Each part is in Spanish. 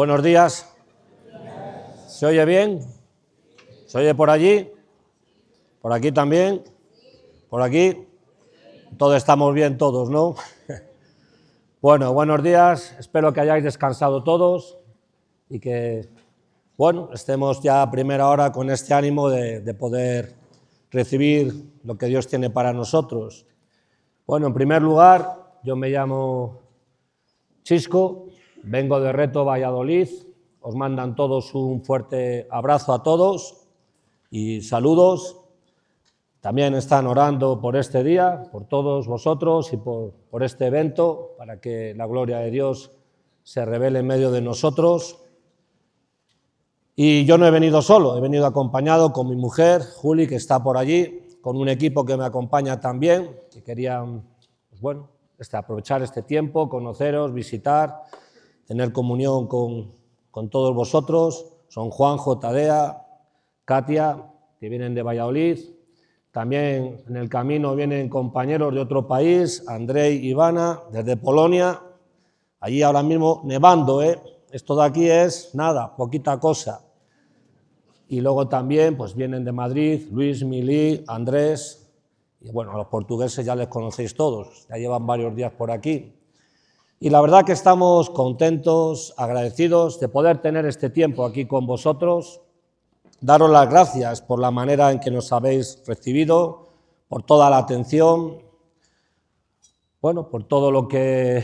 Buenos días. ¿Se oye bien? ¿Se oye por allí? ¿Por aquí también? ¿Por aquí? Todos estamos bien todos, ¿no? Bueno, buenos días. Espero que hayáis descansado todos y que, bueno, estemos ya a primera hora con este ánimo de poder recibir lo que Dios tiene para nosotros. Bueno, en primer lugar, yo me llamo Chisco, vengo de Reto, Valladolid. Os mandan todos un fuerte abrazo a todos y saludos. También están orando por este día, por todos vosotros y por este evento, para que la gloria de Dios se revele en medio de nosotros. Y yo no he venido solo, he venido acompañado con mi mujer, Juli, que está por allí, con un equipo que me acompaña también, que querían, pues bueno, aprovechar este tiempo, conoceros, visitar, tener comunión con todos vosotros. Son Juanjo, Tadea, Katia, que vienen de Valladolid. También en el camino vienen compañeros de otro país, Andrei y Ivana, desde Polonia. Allí ahora mismo nevando, Esto de aquí es nada, poquita cosa. Y luego también pues vienen de Madrid, Luis, Milí, Andrés. Y bueno, a los portugueses ya les conocéis todos, ya llevan varios días por aquí. Y la verdad que estamos contentos, agradecidos de poder tener este tiempo aquí con vosotros. Daros las gracias por la manera en que nos habéis recibido, por toda la atención, bueno, por todo lo que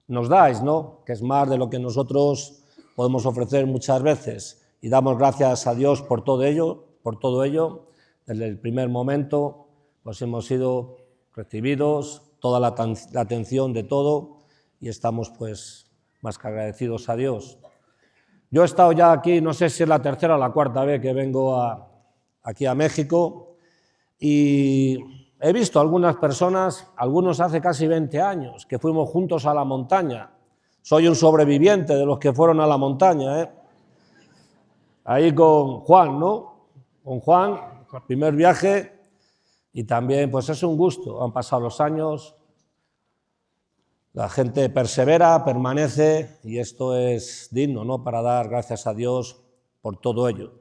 nos dais, ¿no? Que es más de lo que nosotros podemos ofrecer muchas veces. Y damos gracias a Dios por todo ello. Desde el primer momento pues hemos sido recibidos, toda la atención de todo, y estamos pues más que agradecidos a Dios. Yo he estado ya aquí, no sé si es la tercera o la cuarta vez que vengo aquí a México, y he visto algunas personas, algunos hace casi 20 años, que fuimos juntos a la montaña. Soy un sobreviviente de los que fueron a la montaña, Ahí con Juan, ¿no? Con Juan, el primer viaje, y también pues es un gusto. Han pasado los años, la gente persevera, permanece, y esto es digno, ¿no? Para dar gracias a Dios por todo ello.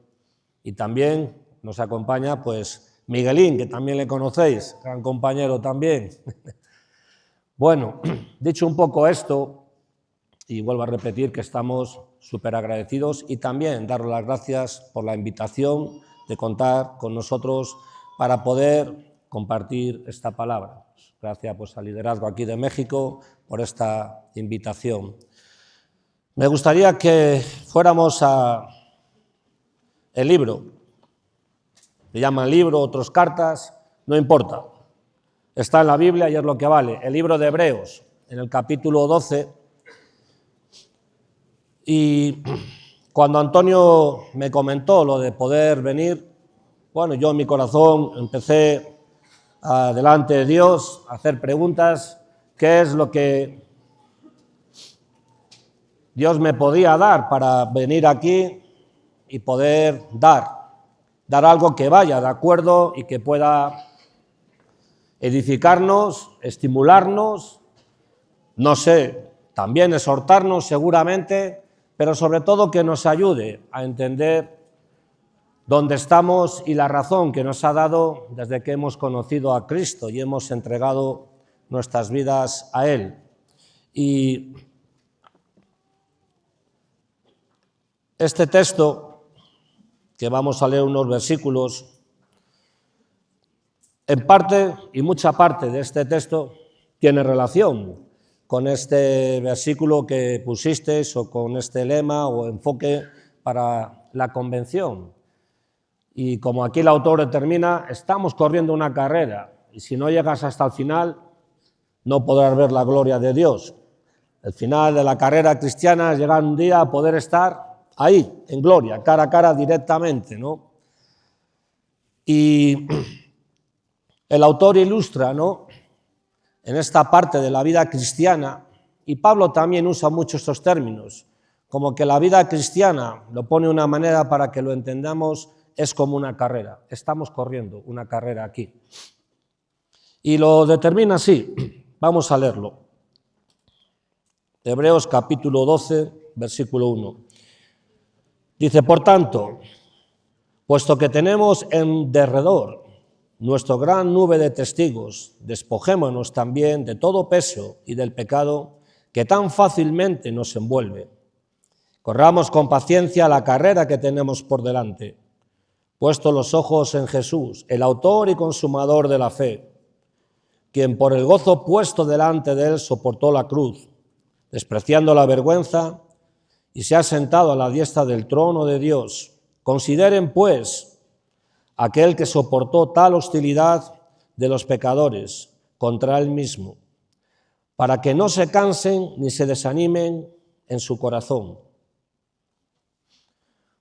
Y también nos acompaña pues Miguelín, que también le conocéis, gran compañero también. Bueno, dicho un poco esto, y vuelvo a repetir que estamos súper agradecidos, y también daros las gracias por la invitación de contar con nosotros para poder compartir esta palabra. Gracias pues al liderazgo aquí de México por esta invitación. Me gustaría que fuéramos a el libro. Le llaman libro, otros cartas, no importa. Está en la Biblia y es lo que vale. El libro de Hebreos, en el capítulo 12. Y cuando Antonio me comentó lo de poder venir, bueno, yo en mi corazón empecé delante de Dios a hacer preguntas. ¿Qué es lo que Dios me podía dar para venir aquí y poder dar algo que vaya de acuerdo y que pueda edificarnos, estimularnos, no sé, también exhortarnos seguramente, pero sobre todo que nos ayude a entender dónde estamos y la razón que nos ha dado desde que hemos conocido a Cristo y hemos entregado nuestras vidas a Él. Y este texto, que vamos a leer unos versículos, en parte y mucha parte de este texto tiene relación con este versículo que pusisteis o con este lema o enfoque para la convención. Y como aquí el autor determina, estamos corriendo una carrera y si no llegas hasta el final no podrás ver la gloria de Dios. El final de la carrera cristiana es llegar un día a poder estar ahí, en gloria, cara a cara directamente, ¿no? Y el autor ilustra, ¿no?, en esta parte de la vida cristiana, y Pablo también usa mucho estos términos, como que la vida cristiana, lo pone de una manera para que lo entendamos, es como una carrera. Estamos corriendo una carrera aquí. Y lo determina así. Vamos a leerlo. Hebreos capítulo 12, versículo 1. Dice, por tanto, puesto que tenemos en derredor nuestra gran nube de testigos, despojémonos también de todo peso y del pecado que tan fácilmente nos envuelve. Corramos con paciencia la carrera que tenemos por delante, puesto los ojos en Jesús, el autor y consumador de la fe, quien por el gozo puesto delante de él soportó la cruz, despreciando la vergüenza, y se ha sentado a la diestra del trono de Dios. Consideren, pues, aquel que soportó tal hostilidad de los pecadores contra él mismo, para que no se cansen ni se desanimen en su corazón.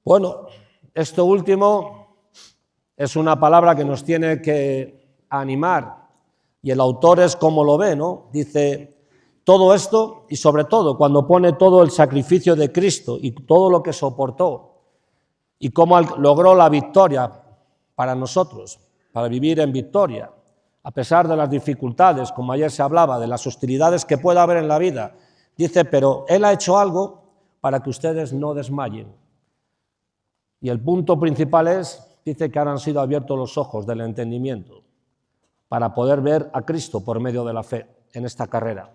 Bueno, esto último es una palabra que nos tiene que animar, y el autor es como lo ve, ¿no? Dice, todo esto, y sobre todo cuando pone todo el sacrificio de Cristo y todo lo que soportó, y cómo logró la victoria para nosotros, para vivir en victoria, a pesar de las dificultades, como ayer se hablaba, de las hostilidades que pueda haber en la vida. Dice, pero Él ha hecho algo para que ustedes no desmayen. Y el punto principal es, dice que ahora han sido abiertos los ojos del entendimiento para poder ver a Cristo por medio de la fe en esta carrera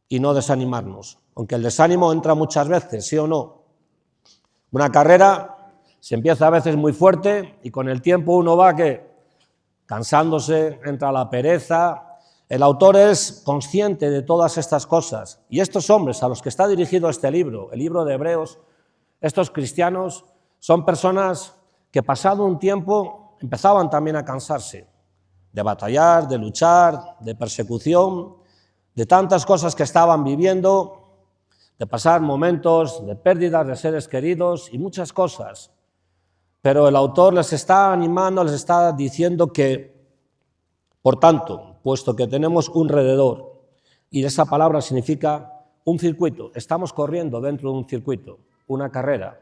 y no desanimarnos, aunque el desánimo entra muchas veces, ¿sí o no? Una carrera se empieza a veces muy fuerte y con el tiempo uno va cansándose, entra la pereza. El autor es consciente de todas estas cosas y estos hombres a los que está dirigido este libro, el libro de Hebreos, estos cristianos son personas que pasado un tiempo empezaban también a cansarse de batallar, de luchar, de persecución, de tantas cosas que estaban viviendo, de pasar momentos de pérdidas de seres queridos y muchas cosas. Pero el autor les está animando, les está diciendo que, por tanto, puesto que tenemos un rededor, y esa palabra significa un circuito, estamos corriendo dentro de un circuito, una carrera.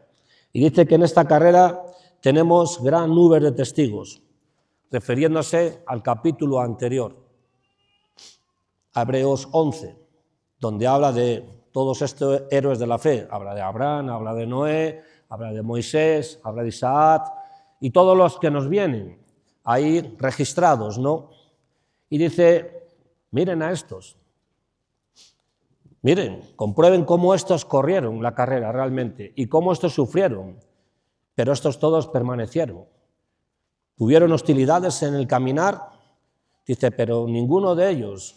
Y dice que en esta carrera tenemos gran nube de testigos, refiriéndose al capítulo anterior, Hebreos 11, donde habla de todos estos héroes de la fe. Habla de Abraham, habla de Noé, habla de Moisés, habla de Isaac y todos los que nos vienen ahí registrados, ¿no? Y dice, miren a estos, miren, comprueben cómo estos corrieron la carrera realmente y cómo estos sufrieron, pero estos todos permanecieron. Tuvieron hostilidades en el caminar, dice, pero ninguno de ellos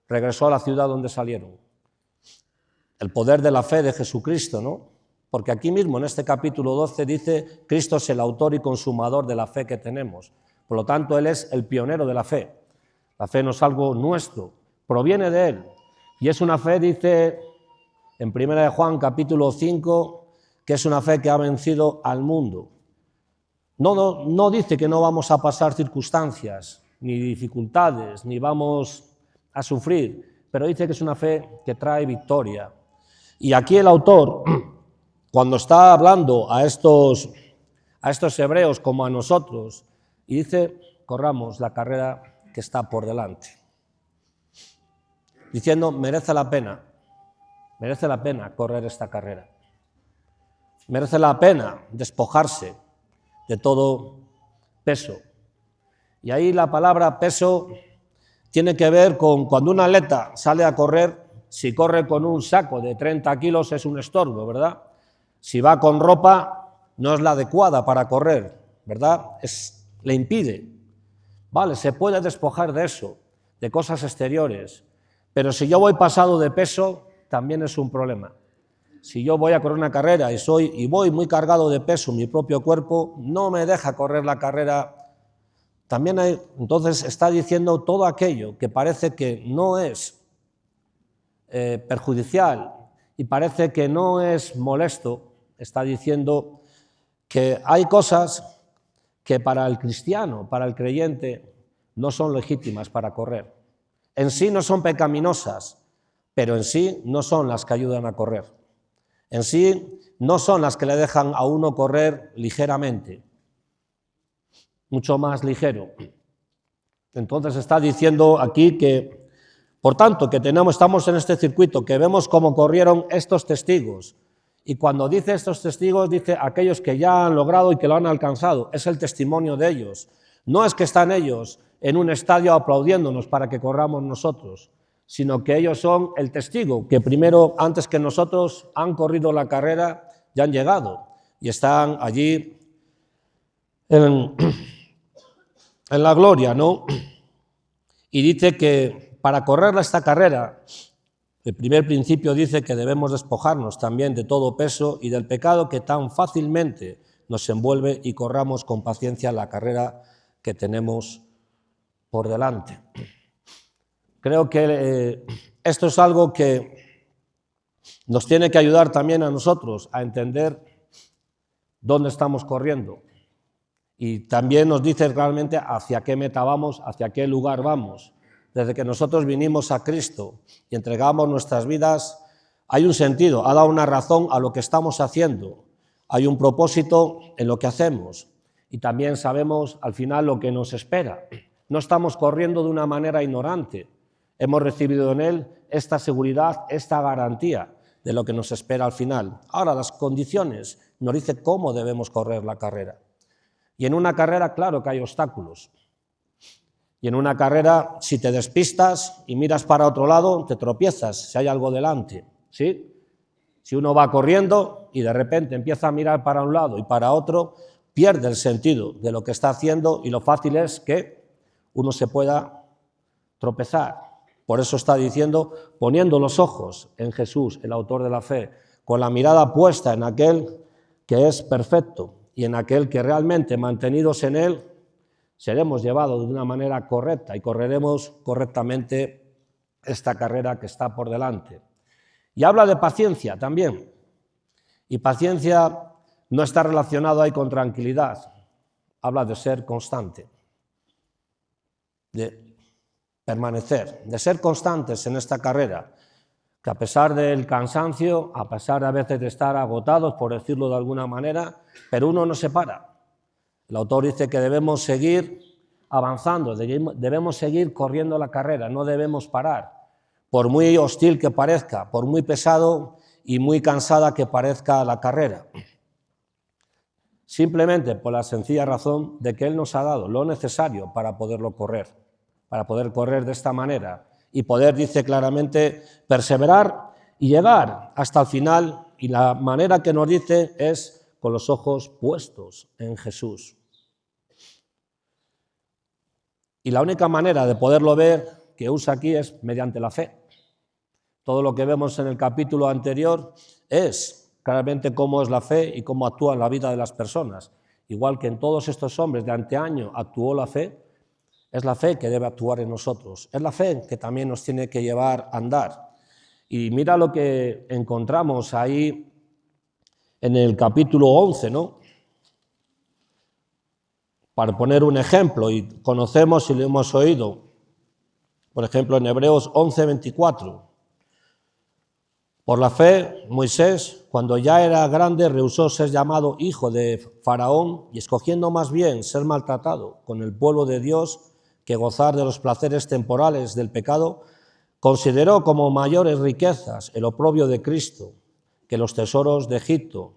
regresó a la ciudad donde salieron. El poder de la fe de Jesucristo, ¿no? Porque aquí mismo en este capítulo 12 dice, Cristo es el autor y consumador de la fe que tenemos. Por lo tanto, Él es el pionero de la fe. La fe no es algo nuestro, proviene de Él. Y es una fe, dice en 1 Juan capítulo 5, que es una fe que ha vencido al mundo. No dice que no vamos a pasar circunstancias, ni dificultades, ni vamos a sufrir, pero dice que es una fe que trae victoria. Y aquí el autor, cuando está hablando a estos hebreos como a nosotros, y dice, corramos la carrera que está por delante. Diciendo, merece la pena correr esta carrera. Merece la pena despojarse de todo peso. Y ahí la palabra peso tiene que ver con cuando un atleta sale a correr, si corre con un saco de 30 kilos es un estorbo, ¿verdad? Si va con ropa no es la adecuada para correr, ¿verdad? Le impide. Vale, se puede despojar de eso, de cosas exteriores, pero si yo voy pasado de peso, también es un problema. Si yo voy a correr una carrera y voy muy cargado de peso, mi propio cuerpo no me deja correr la carrera. También entonces está diciendo todo aquello que parece que no es perjudicial y parece que no es molesto, está diciendo que hay cosas que para el cristiano, para el creyente, no son legítimas para correr. En sí no son pecaminosas, pero en sí no son las que ayudan a correr. En sí no son las que le dejan a uno correr ligeramente, mucho más ligero. Entonces está diciendo aquí que, por tanto, que estamos en este circuito, que vemos cómo corrieron estos testigos, Y cuando dice estos testigos, dice aquellos que ya han logrado y que lo han alcanzado. Es el testimonio de ellos. No es que están ellos en un estadio aplaudiéndonos para que corramos nosotros, sino que ellos son el testigo, que primero, antes que nosotros, han corrido la carrera y han llegado. Y están allí en la gloria, ¿no? Y dice que para correr esta carrera, el primer principio dice que debemos despojarnos también de todo peso y del pecado que tan fácilmente nos envuelve y corramos con paciencia la carrera que tenemos por delante. Creo que esto es algo que nos tiene que ayudar también a nosotros a entender dónde estamos corriendo. Y también nos dice realmente hacia qué meta vamos, hacia qué lugar vamos. Desde que nosotros vinimos a Cristo y entregamos nuestras vidas, hay un sentido, ha dado una razón a lo que estamos haciendo. Hay un propósito en lo que hacemos y también sabemos al final lo que nos espera. No estamos corriendo de una manera ignorante. Hemos recibido en Él esta seguridad, esta garantía de lo que nos espera al final. Ahora, las condiciones nos dice cómo debemos correr la carrera. Y en una carrera, claro que hay obstáculos. Y en una carrera, si te despistas y miras para otro lado, te tropiezas si hay algo delante, ¿sí? Si uno va corriendo y de repente empieza a mirar para un lado y para otro, pierde el sentido de lo que está haciendo y lo fácil es que uno se pueda tropezar. Por eso está diciendo, poniendo los ojos en Jesús, el autor de la fe, con la mirada puesta en aquel que es perfecto y en aquel que realmente, mantenidos en él, seremos llevados de una manera correcta y correremos correctamente esta carrera que está por delante. Y habla de paciencia también. Y paciencia no está relacionado ahí con tranquilidad. Habla de ser constante, de permanecer, de ser constantes en esta carrera, que a pesar del cansancio, a pesar de a veces de estar agotados, por decirlo de alguna manera, pero uno no se para. El autor dice que debemos seguir avanzando, debemos seguir corriendo la carrera, no debemos parar, por muy hostil que parezca, por muy pesado y muy cansada que parezca la carrera. Simplemente por la sencilla razón de que Él nos ha dado lo necesario para poderlo correr, para poder correr de esta manera y poder, dice claramente, perseverar y llegar hasta el final, y la manera que nos dice es con los ojos puestos en Jesús. Y la única manera de poderlo ver que usa aquí es mediante la fe. Todo lo que vemos en el capítulo anterior es claramente cómo es la fe y cómo actúa en la vida de las personas. Igual que en todos estos hombres de anteaño actuó la fe, es la fe que debe actuar en nosotros. Es la fe que también nos tiene que llevar a andar. Y mira lo que encontramos ahí en el capítulo 11, ¿no? Para poner un ejemplo, y conocemos y lo hemos oído, por ejemplo, en Hebreos 11, 24. Por la fe, Moisés, cuando ya era grande, rehusó ser llamado hijo de Faraón y escogiendo más bien ser maltratado con el pueblo de Dios que gozar de los placeres temporales del pecado, consideró como mayores riquezas el oprobio de Cristo que los tesoros de Egipto,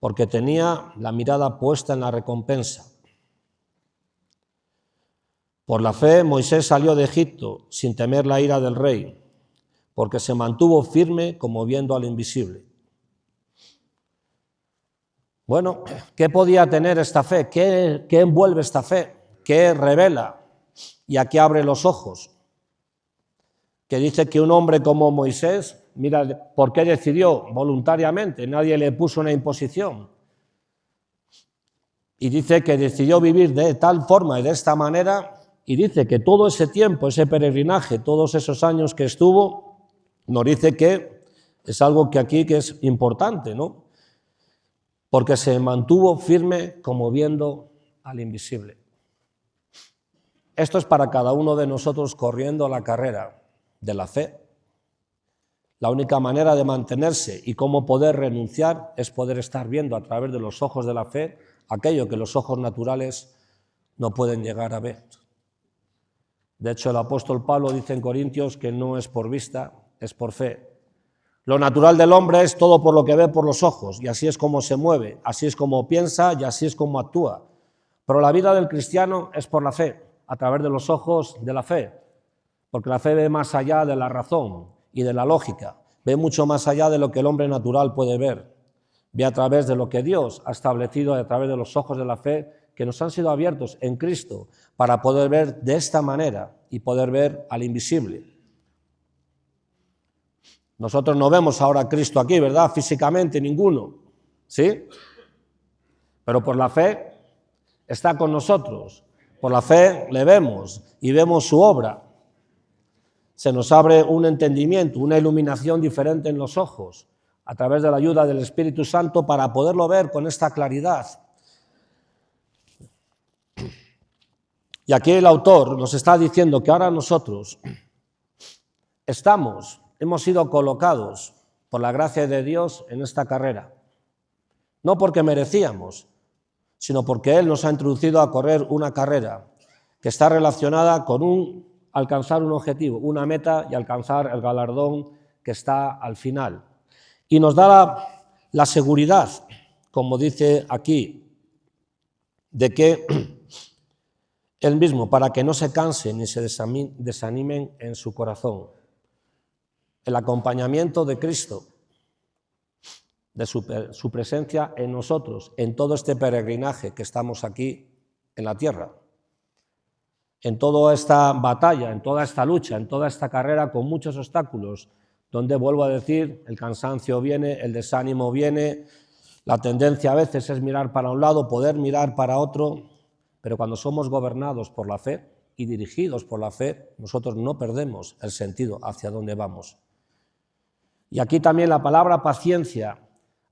porque tenía la mirada puesta en la recompensa. Por la fe, Moisés salió de Egipto sin temer la ira del rey, porque se mantuvo firme como viendo al invisible. Bueno, ¿qué podía tener esta fe? ¿Qué envuelve esta fe? ¿Qué revela? Y aquí abre los ojos. Que dice que un hombre como Moisés, mira, ¿por qué decidió? Voluntariamente, nadie le puso una imposición. Y dice que decidió vivir de tal forma y de esta manera, y dice que todo ese tiempo, ese peregrinaje, todos esos años que estuvo, nos dice que es algo que aquí que es importante, ¿no? Porque se mantuvo firme como viendo al invisible. Esto es para cada uno de nosotros corriendo la carrera de la fe. La única manera de mantenerse y cómo poder renunciar es poder estar viendo a través de los ojos de la fe aquello que los ojos naturales no pueden llegar a ver. De hecho, el apóstol Pablo dice en Corintios que no es por vista, es por fe. Lo natural del hombre es todo por lo que ve por los ojos, y así es como se mueve, así es como piensa y así es como actúa. Pero la vida del cristiano es por la fe, a través de los ojos de la fe, porque la fe ve más allá de la razón y de la lógica, ve mucho más allá de lo que el hombre natural puede ver, ve a través de lo que Dios ha establecido a través de los ojos de la fe que nos han sido abiertos en Cristo para poder ver de esta manera y poder ver al invisible. Nosotros no vemos ahora a Cristo aquí, ¿verdad? Físicamente ninguno, ¿sí? Pero por la fe está con nosotros, por la fe le vemos y vemos su obra. Se nos abre un entendimiento, una iluminación diferente en los ojos, a través de la ayuda del Espíritu Santo para poderlo ver con esta claridad. Y aquí el autor nos está diciendo que ahora nosotros hemos sido colocados por la gracia de Dios en esta carrera. No porque merecíamos, sino porque Él nos ha introducido a correr una carrera que está relacionada con alcanzar un objetivo, una meta y alcanzar el galardón que está al final. Y nos da la seguridad, como dice aquí, de que Él mismo, para que no se cansen ni se desanimen en su corazón. El acompañamiento de Cristo, de su presencia en nosotros, en todo este peregrinaje que estamos aquí en la tierra, en toda esta batalla, en toda esta lucha, en toda esta carrera con muchos obstáculos, donde, vuelvo a decir, el cansancio viene, el desánimo viene, la tendencia a veces es mirar para un lado, poder mirar para otro, pero cuando somos gobernados por la fe y dirigidos por la fe, nosotros no perdemos el sentido hacia dónde vamos. Y aquí también la palabra paciencia,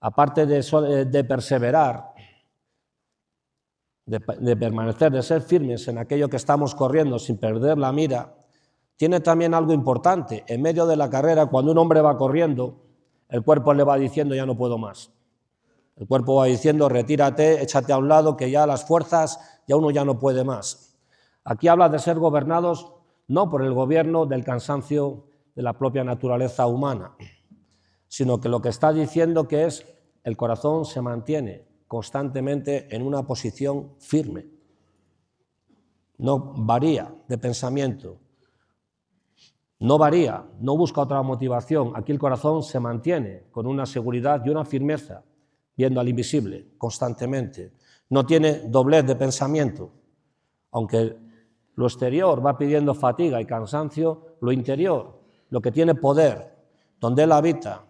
aparte de perseverar, de permanecer, de ser firmes en aquello que estamos corriendo sin perder la mira, tiene también algo importante. En medio de la carrera, cuando un hombre va corriendo, el cuerpo le va diciendo ya no puedo más. El cuerpo va diciendo retírate, échate a un lado, que ya las fuerzas, ya uno ya no puede más. Aquí habla de ser gobernados no por el gobierno del cansancio de la propia naturaleza humana, sino que lo que está diciendo que es el corazón se mantiene constantemente en una posición firme, no varía de pensamiento, no varía, no busca otra motivación. Aquí el corazón se mantiene con una seguridad y una firmeza, viendo al invisible constantemente. No tiene doblez de pensamiento, aunque lo exterior va pidiendo fatiga y cansancio, lo interior, lo que tiene poder, donde Él habita,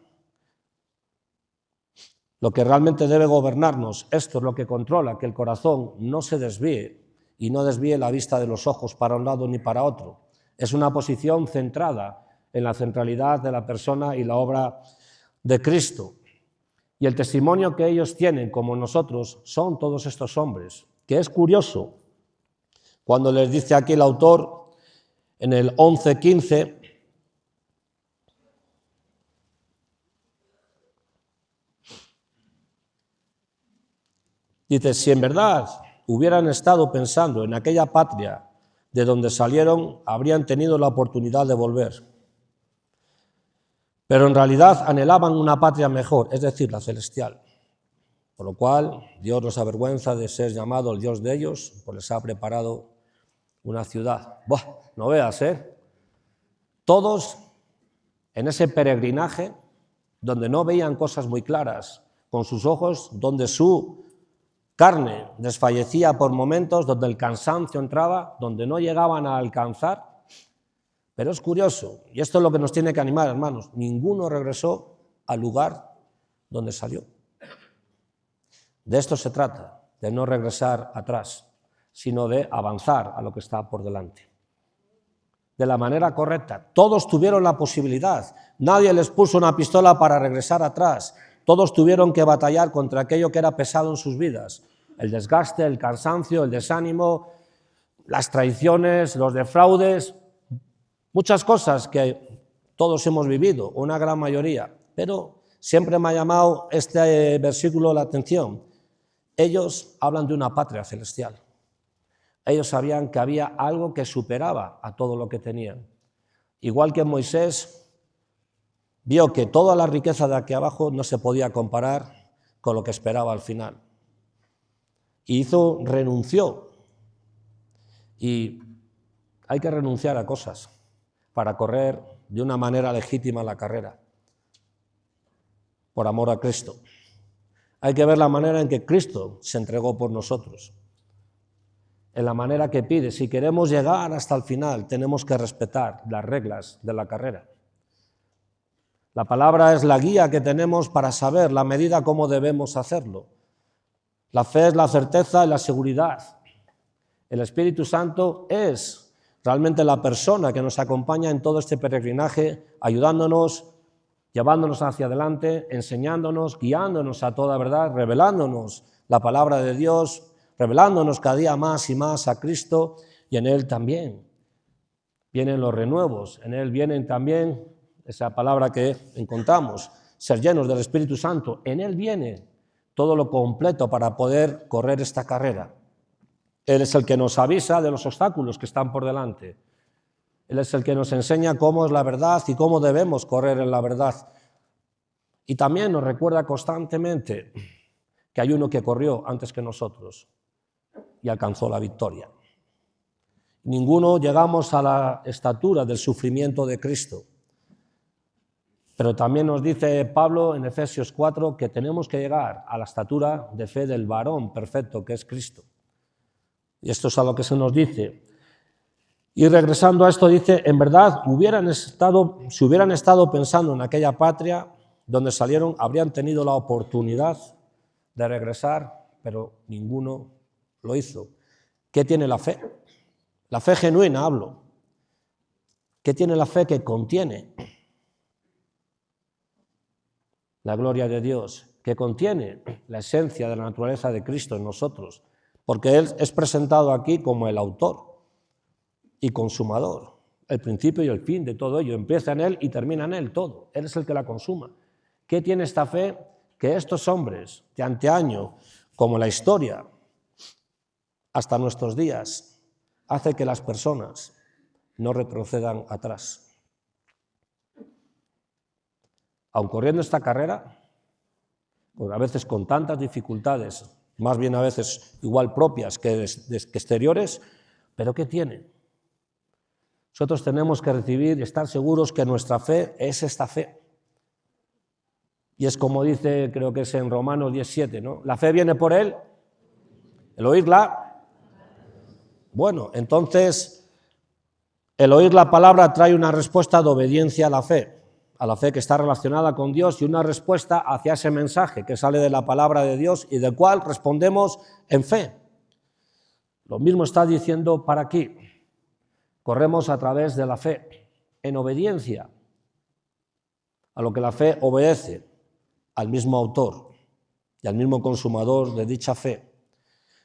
lo que realmente debe gobernarnos, esto es lo que controla, que el corazón no se desvíe y no desvíe la vista de los ojos para un lado ni para otro. Es una posición centrada en la centralidad de la persona y la obra de Cristo. Y el testimonio que ellos tienen, como nosotros, son todos estos hombres, que es curioso, cuando les dice aquí el autor, en el 11:15, dice, si en verdad hubieran estado pensando en aquella patria de donde salieron, habrían tenido la oportunidad de volver. Pero en realidad anhelaban una patria mejor, es decir, la celestial. Por lo cual, Dios los avergüenza de ser llamado el Dios de ellos, pues les ha preparado una ciudad. ¡Buah! No veas, ¿eh? Todos en ese peregrinaje, donde no veían cosas muy claras, con sus ojos, donde su carne desfallecía por momentos, donde el cansancio entraba, donde no llegaban a alcanzar. Pero es curioso, y esto es lo que nos tiene que animar, hermanos, ninguno regresó al lugar donde salió. De esto se trata, de no regresar atrás, sino de avanzar a lo que está por delante. De la manera correcta. Todos tuvieron la posibilidad, nadie les puso una pistola para regresar atrás, todos tuvieron que batallar contra aquello que era pesado en sus vidas, el desgaste, el cansancio, el desánimo, las traiciones, los defraudes, muchas cosas que todos hemos vivido, una gran mayoría, pero siempre me ha llamado este versículo la atención. Ellos hablan de una patria celestial. Ellos sabían que había algo que superaba a todo lo que tenían. Igual que Moisés vio que toda la riqueza de aquí abajo no se podía comparar con lo que esperaba al final. Y renunció. Y hay que renunciar a cosas para correr de una manera legítima la carrera, por amor a Cristo. Hay que ver la manera en que Cristo se entregó por nosotros, en la manera que pide. Si queremos llegar hasta el final, tenemos que respetar las reglas de la carrera. La palabra es la guía que tenemos para saber la medida cómo debemos hacerlo. La fe es la certeza y la seguridad. El Espíritu Santo es realmente la persona que nos acompaña en todo este peregrinaje, ayudándonos, llevándonos hacia adelante, enseñándonos, guiándonos a toda verdad, revelándonos la palabra de Dios, revelándonos cada día más y más a Cristo, y en Él también vienen los renuevos, en Él vienen también, esa palabra que encontramos, ser llenos del Espíritu Santo, en Él viene todo lo completo para poder correr esta carrera. Él es el que nos avisa de los obstáculos que están por delante. Él es el que nos enseña cómo es la verdad y cómo debemos correr en la verdad. Y también nos recuerda constantemente que hay uno que corrió antes que nosotros y alcanzó la victoria. Ninguno llegamos a la estatura del sufrimiento de Cristo. Pero también nos dice Pablo en Efesios 4 que tenemos que llegar a la estatura de fe del varón perfecto, que es Cristo. Y esto es a lo que se nos dice. Y regresando a esto dice, en verdad, si hubieran estado pensando en aquella patria donde salieron, habrían tenido la oportunidad de regresar, pero ninguno lo hizo. ¿Qué tiene la fe? La fe genuina, hablo. ¿Qué tiene la fe que contiene la gloria de Dios? Que contiene la esencia de la naturaleza de Cristo en nosotros, porque Él es presentado aquí como el autor y consumador, el principio y el fin de todo ello. Empieza en Él y termina en Él todo. Él es el que la consuma. ¿Qué tiene esta fe? Que estos hombres de anteaño, como la historia, hasta nuestros días, hace que las personas no retrocedan atrás. Aun corriendo esta carrera, a veces con tantas dificultades, más bien a veces igual propias que exteriores, pero ¿qué tiene? Nosotros tenemos que recibir y estar seguros que nuestra fe es esta fe. Y es como dice, creo que es en Romanos 17, ¿no? La fe viene por Él, el oírla. Bueno, entonces, el oír la palabra trae una respuesta de obediencia a la fe que está relacionada con Dios, y una respuesta hacia ese mensaje que sale de la palabra de Dios y del cual respondemos en fe. Lo mismo está diciendo para aquí. Corremos a través de la fe, en obediencia a lo que la fe obedece, al mismo autor y al mismo consumador de dicha fe.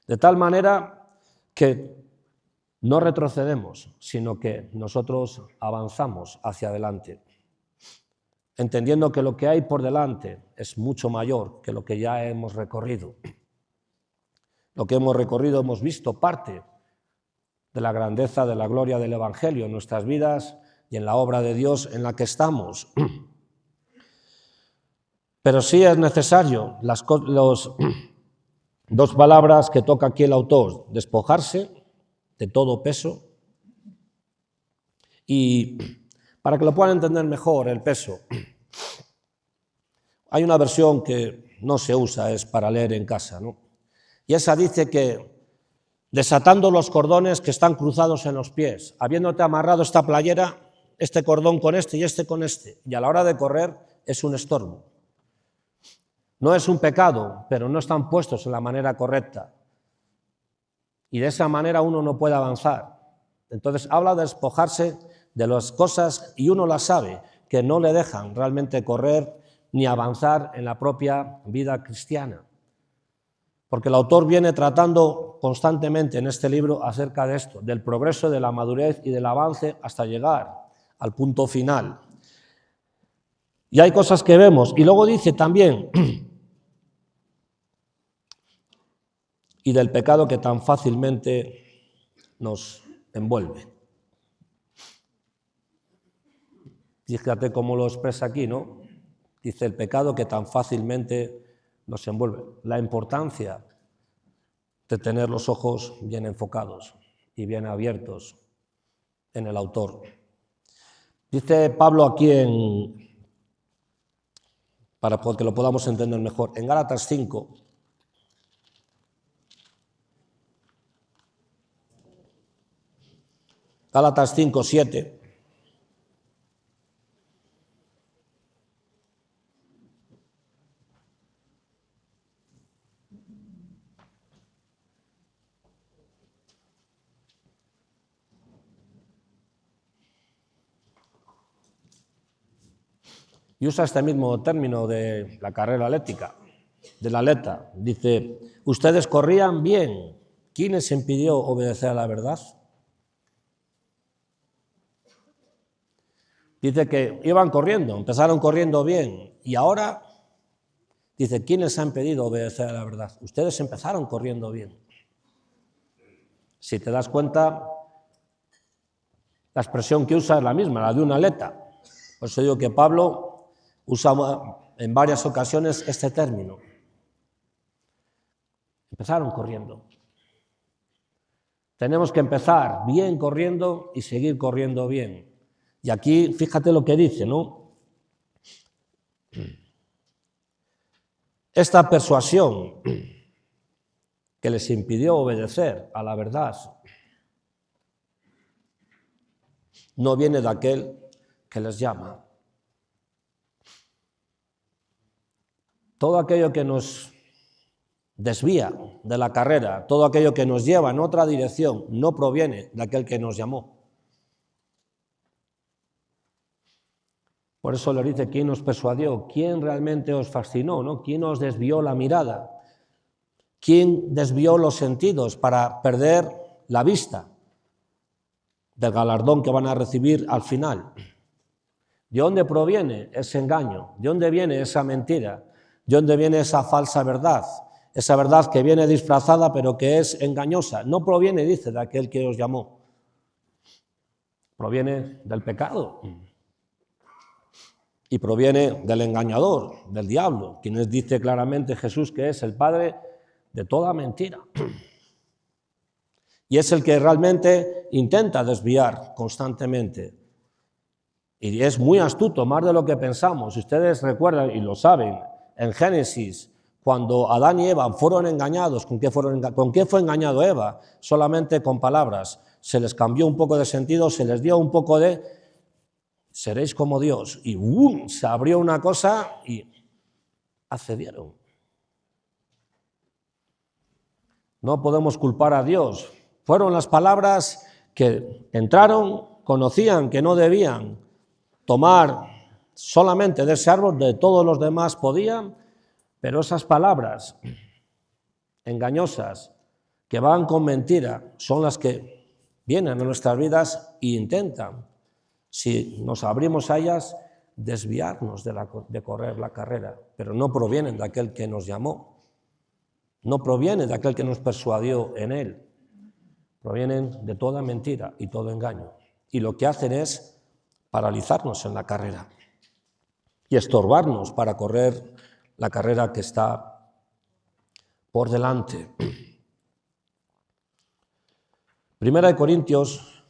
De tal manera que no retrocedemos, sino que nosotros avanzamos hacia adelante, entendiendo que lo que hay por delante es mucho mayor que lo que ya hemos recorrido. Lo que hemos recorrido, hemos visto parte de la grandeza, de la gloria del Evangelio en nuestras vidas y en la obra de Dios en la que estamos. Pero sí es necesario las dos palabras que toca aquí el autor: despojarse de todo peso. Y para que lo puedan entender mejor, el peso, hay una versión que no se usa, es para leer en casa, ¿no? Y esa dice que desatando los cordones que están cruzados en los pies, habiéndote amarrado esta playera, este cordón con este y este con este, y a la hora de correr es un estorbo. No es un pecado, pero no están puestos en la manera correcta. Y de esa manera uno no puede avanzar. Entonces habla de despojarse de las cosas, y uno las sabe, que no le dejan realmente correr ni avanzar en la propia vida cristiana. Porque el autor viene tratando constantemente en este libro acerca de esto, del progreso, de la madurez y del avance hasta llegar al punto final. Y hay cosas que vemos. Y luego dice también, y del pecado que tan fácilmente nos envuelve. Fíjate cómo lo expresa aquí, ¿no? Dice el pecado que tan fácilmente nos envuelve. La importancia de tener los ojos bien enfocados y bien abiertos en el autor. Dice Pablo aquí para que lo podamos entender mejor, en Gálatas 5, Gálatas 5, 7. Y usa este mismo término de la carrera atlética, del atleta. Dice, ustedes corrían bien. ¿Quién les impidió obedecer a la verdad? Dice que iban corriendo, empezaron corriendo bien. Y ahora, dice, ¿quién les ha impedido obedecer a la verdad? Ustedes empezaron corriendo bien. Si te das cuenta, la expresión que usa es la misma, la de un atleta. Por eso digo que Pablo usa en varias ocasiones este término. Empezaron corriendo. Tenemos que empezar bien corriendo y seguir corriendo bien. Y aquí, fíjate lo que dice, ¿no? Esta persuasión que les impidió obedecer a la verdad no viene de aquel que les llama. Todo aquello que nos desvía de la carrera, todo aquello que nos lleva en otra dirección, no proviene de aquel que nos llamó. Por eso le dice, ¿quién os persuadió? ¿Quién realmente os fascinó? ¿No? ¿Quién os desvió la mirada? ¿Quién desvió los sentidos para perder la vista del galardón que van a recibir al final? ¿De dónde proviene ese engaño? ¿De dónde viene esa mentira? ¿De dónde viene esa falsa verdad? Esa verdad que viene disfrazada pero que es engañosa. No proviene, dice, de aquel que os llamó. Proviene del pecado. Y proviene del engañador, del diablo, quien dice claramente Jesús que es el padre de toda mentira. Y es el que realmente intenta desviar constantemente. Y es muy astuto, más de lo que pensamos. Ustedes recuerdan, y lo saben, en Génesis, cuando Adán y Eva fueron engañados, ¿con qué fue engañado Eva? Solamente con palabras. Se les cambió un poco de sentido, se les dio un poco de seréis como Dios. Y ¡bum! Se abrió una cosa y accedieron. No podemos culpar a Dios. Fueron las palabras que entraron, conocían que no debían tomar solamente de ese árbol, de todos los demás podían, pero esas palabras engañosas que van con mentira son las que vienen a nuestras vidas e intentan, si nos abrimos a ellas, desviarnos de correr la carrera, pero no provienen de aquel que nos llamó, no provienen de aquel que nos persuadió en él, provienen de toda mentira y todo engaño. Y lo que hacen es paralizarnos en la carrera y estorbarnos para correr la carrera que está por delante. Primera de Corintios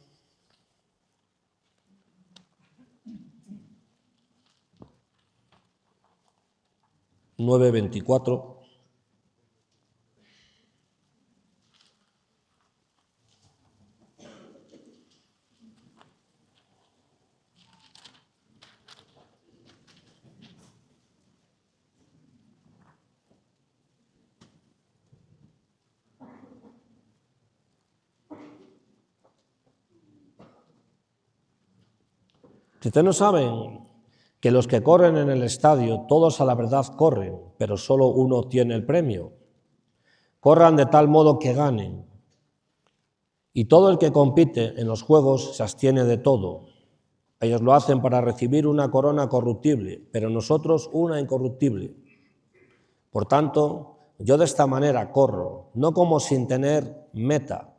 9:24. Si ustedes no saben que los que corren en el estadio, todos a la verdad corren, pero solo uno obtiene el premio. Corran de tal modo que ganen. Y todo el que compite en los juegos se abstiene de todo. Ellos lo hacen para recibir una corona corruptible, pero nosotros una incorruptible. Por tanto, yo de esta manera corro, no como sin tener meta.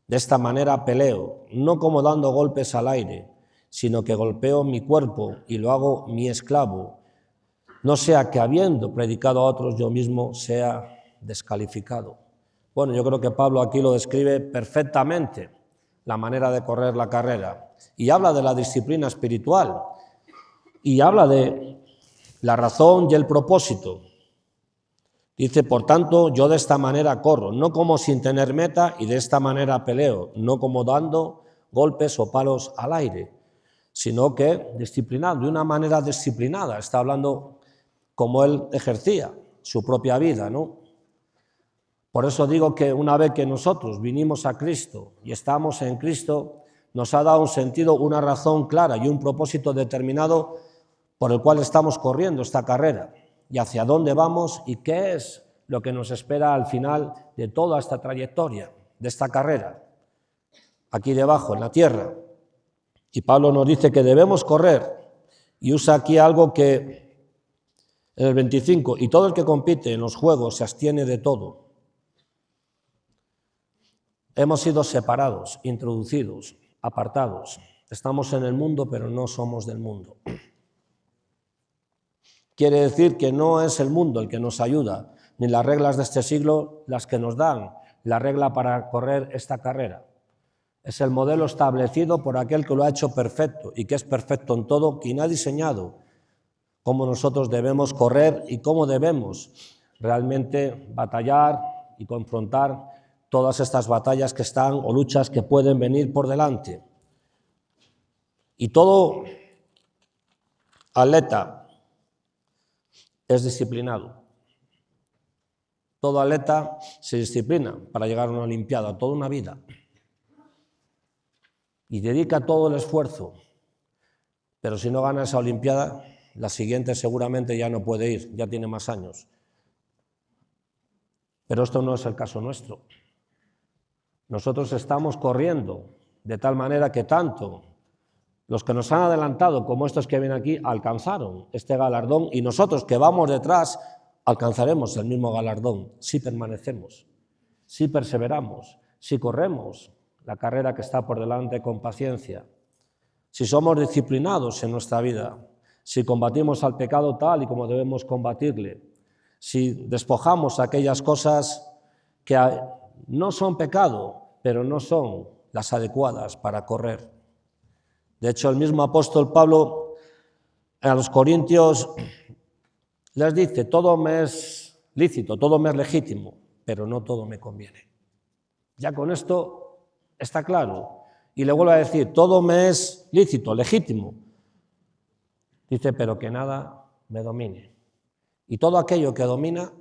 De esta manera peleo, no como dando golpes al aire, sino que golpeo mi cuerpo y lo hago mi esclavo, no sea que habiendo predicado a otros yo mismo sea descalificado. Bueno, yo creo que Pablo aquí lo describe perfectamente, la manera de correr la carrera, y habla de la disciplina espiritual, y habla de la razón y el propósito. Dice, por tanto, yo de esta manera corro, no como sin tener meta, y de esta manera peleo, no como dando golpes o palos al aire, sino que disciplinado, de una manera disciplinada. Está hablando como él ejercía su propia vida, ¿no? Por eso digo que una vez que nosotros vinimos a Cristo y estamos en Cristo, nos ha dado un sentido, una razón clara y un propósito determinado por el cual estamos corriendo esta carrera y hacia dónde vamos y qué es lo que nos espera al final de toda esta trayectoria, de esta carrera, aquí debajo, en la tierra. Y Pablo nos dice que debemos correr y usa aquí algo que en el 25, y todo el que compite en los juegos se abstiene de todo. Hemos sido separados, introducidos, apartados. Estamos en el mundo, pero no somos del mundo. Quiere decir que no es el mundo el que nos ayuda, ni las reglas de este siglo las que nos dan la regla para correr esta carrera. Es el modelo establecido por aquel que lo ha hecho perfecto y que es perfecto en todo, quien ha diseñado cómo nosotros debemos correr y cómo debemos realmente batallar y confrontar todas estas batallas que están o luchas que pueden venir por delante. Y todo atleta es disciplinado. Todo atleta se disciplina para llegar a una olimpiada, toda una vida. Y dedica todo el esfuerzo. Pero si no gana esa olimpiada, la siguiente seguramente ya no puede ir, ya tiene más años. Pero esto no es el caso nuestro. Nosotros estamos corriendo de tal manera que tanto los que nos han adelantado como estos que vienen aquí alcanzaron este galardón y nosotros que vamos detrás alcanzaremos el mismo galardón si permanecemos, si perseveramos, si corremos la carrera que está por delante con paciencia, si somos disciplinados en nuestra vida, si combatimos al pecado tal y como debemos combatirle, si despojamos aquellas cosas que no son pecado, pero no son las adecuadas para correr. De hecho, el mismo apóstol Pablo a los corintios les dice, todo me es lícito, todo me es legítimo, pero no todo me conviene. Ya con esto está claro. Y le vuelve a decir, todo me es lícito, legítimo. Dice, pero que nada me domine. Y todo aquello que domina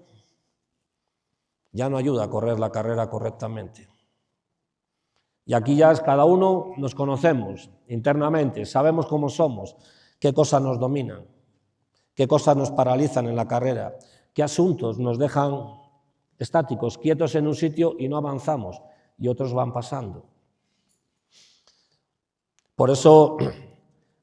ya no ayuda a correr la carrera correctamente. Y aquí ya es cada uno, nos conocemos internamente, sabemos cómo somos, qué cosas nos dominan, qué cosas nos paralizan en la carrera, qué asuntos nos dejan estáticos, quietos en un sitio y no avanzamos, y otros van pasando. Por eso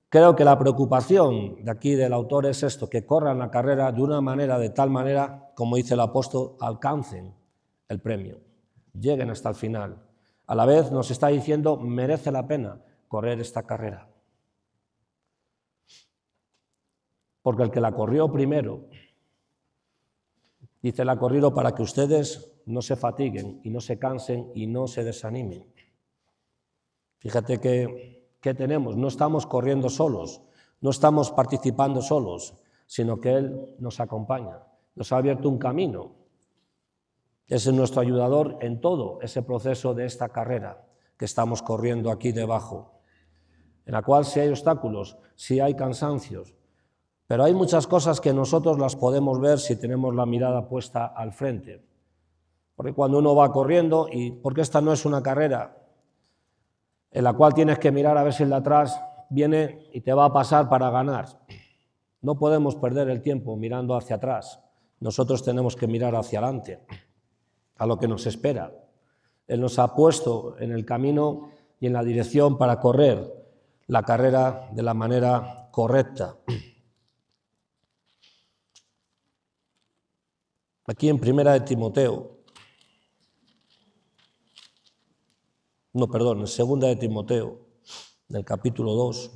creo que la preocupación de aquí del autor es esto, que corran la carrera de una manera, de tal manera, como dice el apóstol, alcancen el premio, lleguen hasta el final. A la vez nos está diciendo, merece la pena correr esta carrera. Porque el que la corrió primero, dice, la ha corrido para que ustedes no se fatiguen y no se cansen y no se desanimen. Fíjate que tenemos, no estamos corriendo solos, no estamos participando solos, sino que Él nos acompaña, nos ha abierto un camino. Es nuestro ayudador en todo ese proceso de esta carrera que estamos corriendo aquí debajo, en la cual sí hay obstáculos, sí hay cansancios, pero hay muchas cosas que nosotros las podemos ver si tenemos la mirada puesta al frente. Porque cuando uno va corriendo, y porque esta no es una carrera en la cual tienes que mirar a ver si el de atrás viene y te va a pasar para ganar. No podemos perder el tiempo mirando hacia atrás, nosotros tenemos que mirar hacia adelante, a lo que nos espera. Él nos ha puesto en el camino y en la dirección para correr la carrera de la manera correcta. Aquí en en 2 de Timoteo, del capítulo 2,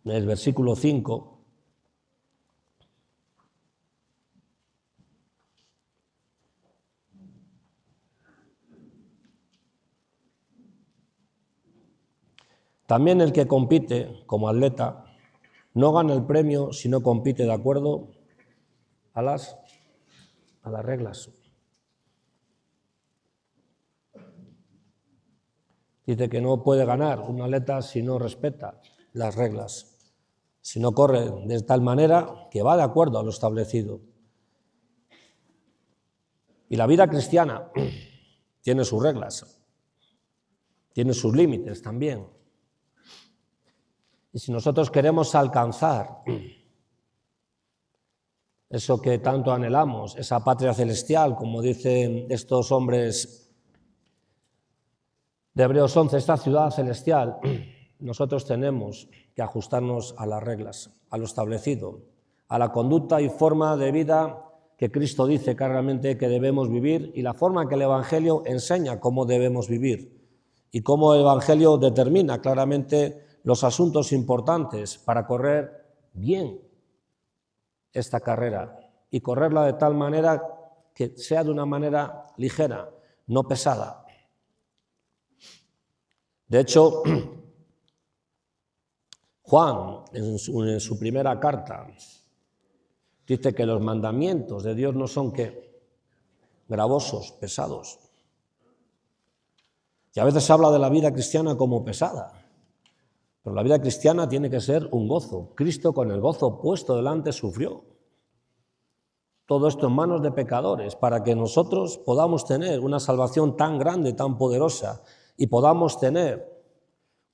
en el versículo 5, también el que compite como atleta no gana el premio si no compite de acuerdo a las reglas. Dice que no puede ganar un atleta si no respeta las reglas, si no corre de tal manera que va de acuerdo a lo establecido. Y la vida cristiana tiene sus reglas, tiene sus límites también. Y si nosotros queremos alcanzar eso que tanto anhelamos, esa patria celestial, como dicen estos hombres de Hebreos 11, esta ciudad celestial, nosotros tenemos que ajustarnos a las reglas, a lo establecido, a la conducta y forma de vida que Cristo dice claramente que debemos vivir y la forma que el Evangelio enseña cómo debemos vivir y cómo el Evangelio determina claramente los asuntos importantes para correr bien esta carrera y correrla de tal manera que sea de una manera ligera, no pesada. De hecho, Juan, en su primera carta, dice que los mandamientos de Dios no son ¿qué? Gravosos, pesados. Y a veces se habla de la vida cristiana como pesada, pero la vida cristiana tiene que ser un gozo. Cristo, con el gozo puesto delante, sufrió. Todo esto en manos de pecadores, para que nosotros podamos tener una salvación tan grande, tan poderosa, y podamos tener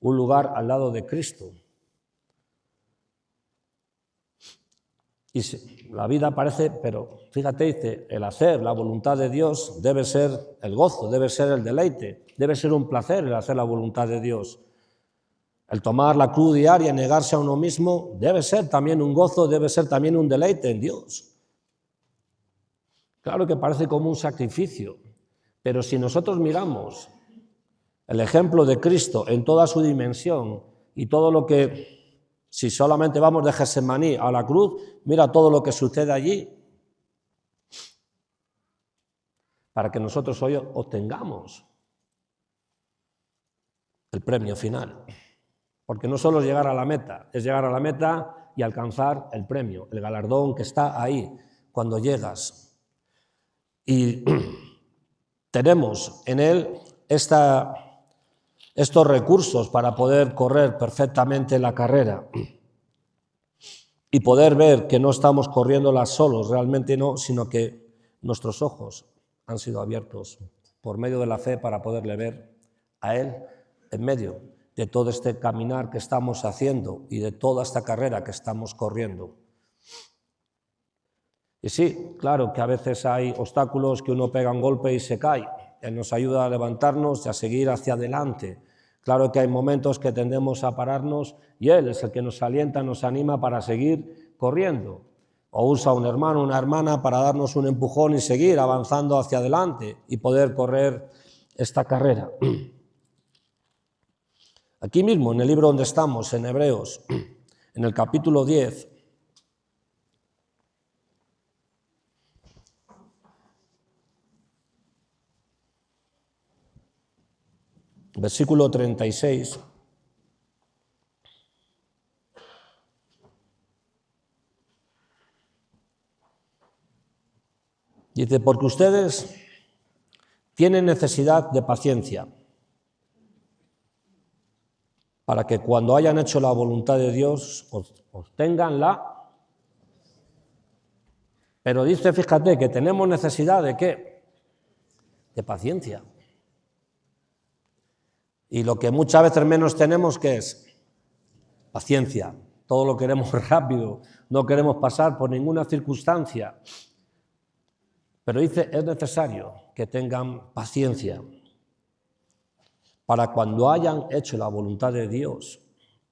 un lugar al lado de Cristo. Y la vida parece, pero fíjate, dice, el hacer la voluntad de Dios debe ser el gozo, debe ser el deleite, debe ser un placer el hacer la voluntad de Dios. El tomar la cruz diaria, negarse a uno mismo, debe ser también un gozo, debe ser también un deleite en Dios. Claro que parece como un sacrificio, pero si nosotros miramos el ejemplo de Cristo en toda su dimensión y todo lo que, si solamente vamos de Getsemaní a la cruz, mira todo lo que sucede allí, para que nosotros hoy obtengamos el premio final. Porque no solo es llegar a la meta, es llegar a la meta y alcanzar el premio, el galardón que está ahí cuando llegas. Y tenemos en él estos recursos para poder correr perfectamente la carrera y poder ver que no estamos corriéndola solos, realmente no, sino que nuestros ojos han sido abiertos por medio de la fe para poderle ver a Él en medio de todo este caminar que estamos haciendo y de toda esta carrera que estamos corriendo. Y sí, claro que a veces hay obstáculos que uno pega un golpe y se cae. Él nos ayuda a levantarnos y a seguir hacia adelante. Claro que hay momentos que tendemos a pararnos y Él es el que nos alienta, nos anima para seguir corriendo. O usa un hermano, una hermana para darnos un empujón y seguir avanzando hacia adelante y poder correr esta carrera. Aquí mismo, en el libro donde estamos, en Hebreos, en el capítulo 10, versículo 36, dice, porque ustedes tienen necesidad de paciencia, para que cuando hayan hecho la voluntad de Dios obtengan la... Pero dice, fíjate, que tenemos necesidad de ¿qué? De paciencia. Y lo que muchas veces menos tenemos, ¿qué es? Paciencia. Todo lo queremos rápido, no queremos pasar por ninguna circunstancia. Pero dice, es necesario que tengan paciencia para cuando hayan hecho la voluntad de Dios,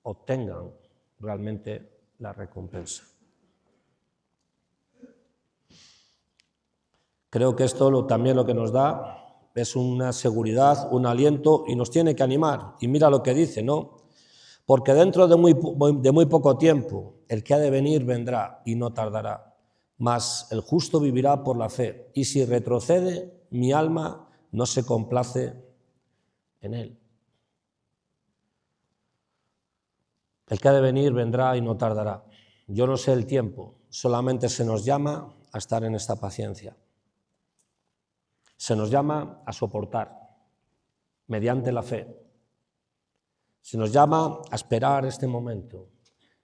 obtengan realmente la recompensa. Creo que esto también lo que nos da es una seguridad, un aliento y nos tiene que animar. Y mira lo que dice, ¿no? porque dentro de muy poco tiempo el que ha de venir vendrá y no tardará, mas el justo vivirá por la fe, y si retrocede, mi alma no se complace en él. El que ha de venir vendrá y no tardará. Yo no sé el tiempo, solamente se nos llama a estar en esta paciencia. Se nos llama a soportar mediante la fe. Se nos llama a esperar este momento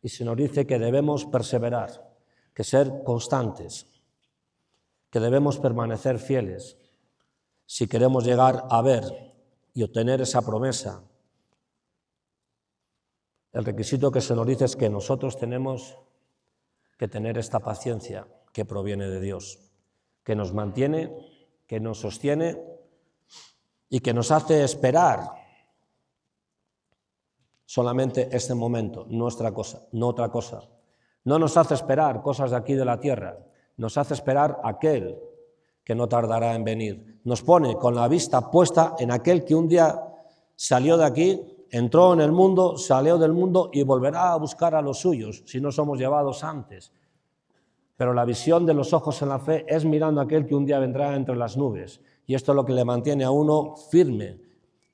y se nos dice que debemos perseverar, que ser constantes, que debemos permanecer fieles si queremos llegar a ver y obtener esa promesa. El requisito que se nos dice es que nosotros tenemos que tener esta paciencia que proviene de Dios, que nos mantiene, que nos sostiene y que nos hace esperar solamente este momento, no otra cosa. No nos hace esperar cosas de aquí de la tierra, nos hace esperar aquel que no tardará en venir. Nos pone con la vista puesta en aquel que un día salió de aquí, entró en el mundo, salió del mundo y volverá a buscar a los suyos, si no somos llevados antes. Pero la visión de los ojos en la fe es mirando a aquel que un día vendrá entre las nubes. Y esto es lo que le mantiene a uno firme,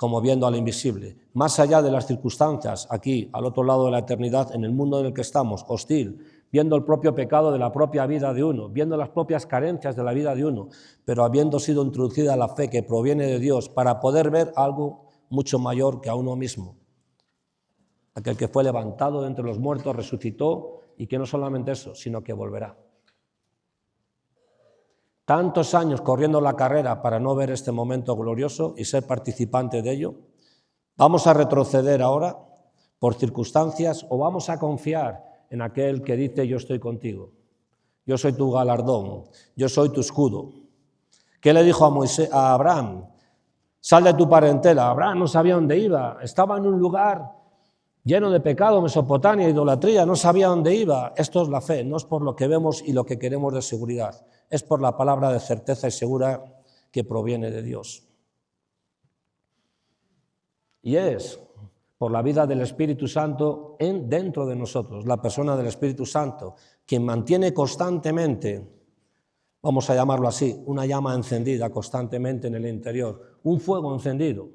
como viendo al invisible. Más allá de las circunstancias, aquí, al otro lado de la eternidad, en el mundo en el que estamos, hostil, viendo el propio pecado de la propia vida de uno, viendo las propias carencias de la vida de uno, pero habiendo sido introducida la fe que proviene de Dios para poder ver algo mucho mayor que a uno mismo. Aquel que fue levantado de entre los muertos, resucitó, y que no solamente eso, sino que volverá. Tantos años corriendo la carrera para no ver este momento glorioso y ser participante de ello. ¿Vamos a retroceder ahora por circunstancias o vamos a confiar en aquel que dice yo estoy contigo? Yo soy tu galardón, yo soy tu escudo. ¿Qué le dijo a Abraham? Sal de tu parentela. Abraham no sabía dónde iba, estaba en un lugar lleno de pecado, Mesopotamia, idolatría, no sabía dónde iba. Esto es la fe, no es por lo que vemos y lo que queremos de seguridad, es por la palabra de certeza y segura que proviene de Dios. Y es por la vida del Espíritu Santo dentro de nosotros, la persona del Espíritu Santo, quien mantiene constantemente, vamos a llamarlo así, una llama encendida constantemente en el interior, un fuego encendido.